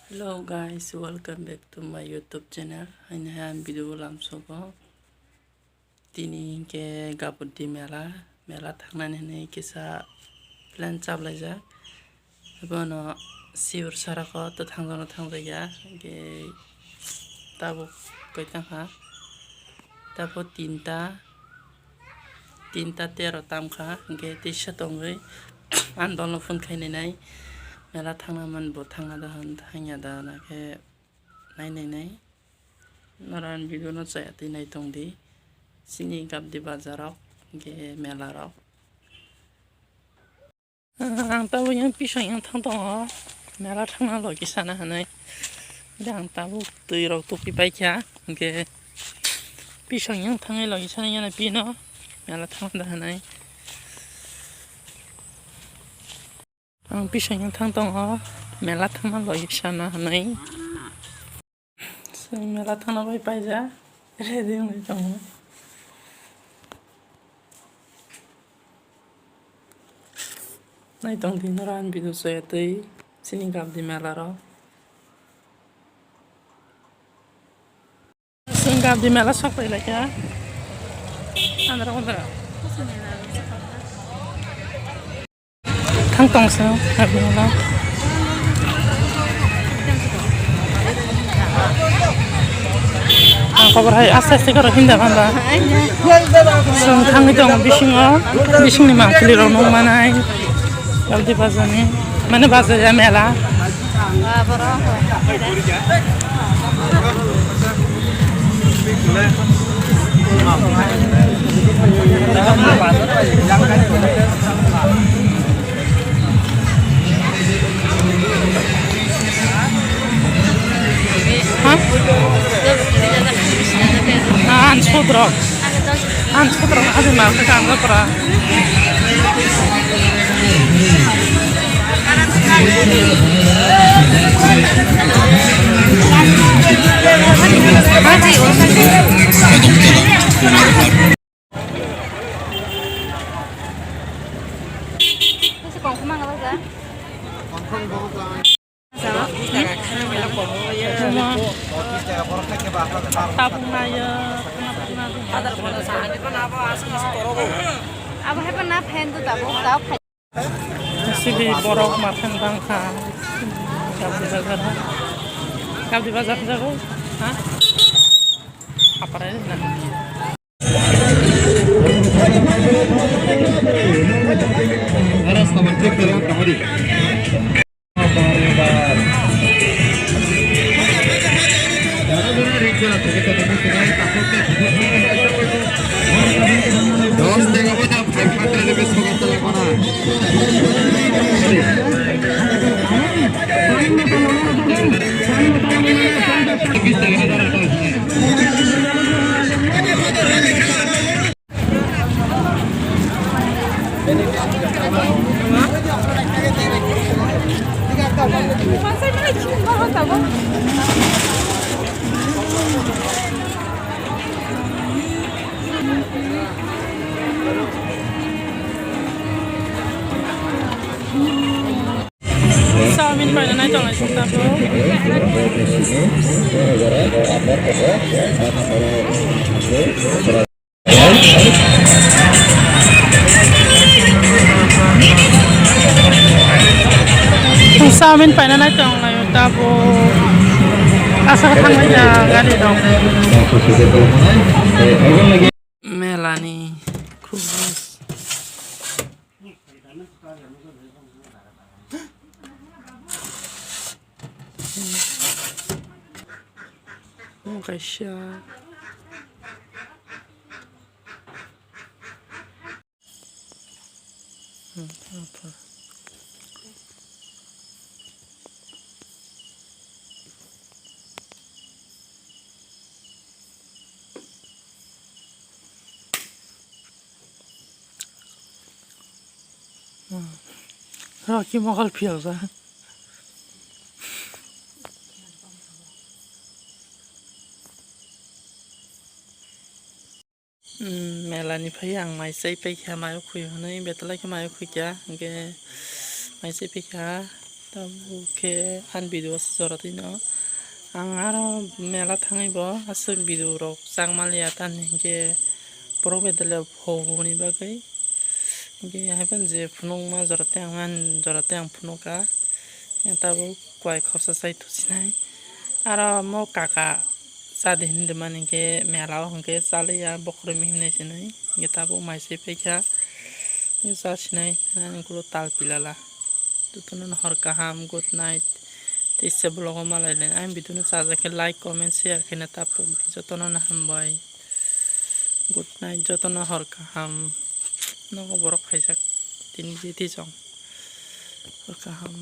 Hello guys, welcome back to my YouTube channel. Anh video làm số có tini ke gabut di mela thangnan hene kisa plan chap lai ja bono siur sara ko to thang ja ke tabo koi tang ha tabo tinta tero tam kha ke ti satong gai an don phone khai nei mela thangna man bo thangna da han thangya da na ke nai naran video no chaya ti nai tong di sini gap di bazarok ke mela rok ang tabu yang pisang yang thang tong mela thangna lo ki sana hanai yang tabu tui rok tu pi pai kya ke pisang yang thangai lo ki sana yana pi no mela thang da hanai ang pisang yang thang tong mela thangna lo ki sana hanai mela thangna pai pai ja ready ngai tong nai tong di naran video saya tui sini gap di mela ro sini gap di mela sok pai la kya andra andra thang tong sao gap di mela खबर है आस्ते आस्ते करो हिंदा बांदा जों थांङै दं बिसिंनि मांखिलिराव न' मानाय गालदि बाजारनि माने बाजारा मेला An sodrok ada malka kanga pra tabung naya Apa hay pernah pen tu tak tahu sini borok makan bangka kau di bazar jago hah apa ini nah harus teman kita kembali Samin pada naik jangan cinta bro. Samin pada naik jangan layu tabo. Asal tangga ya gadi dong. Melani, Cruz. Kasya apa Rocky mahal biasa Melani phayang mai sei pe kha mai khu hne betla ke mai khu kya ge mai sei pe kha tabu ke han video soroti no ang aro mela thangai bo asuk video rok changmalia tan ke borok bedele phogni bagai ke haben je phunung ma jorate ang man jorate ang phunuka tabu kwai khopsa sai thusinai aro mo kaka sade hindi man ke mela hongke salia bokro mihne sinai ke tabu maise pekha ni sa sinai nan kulo tal pilala tutunan hor kaham good night tisse blogo malailen am bidunu sajake like comment share kena tapuk jotono na hambai good night jotono hor kaham nogo borok haijak tini jiti jong hor kaham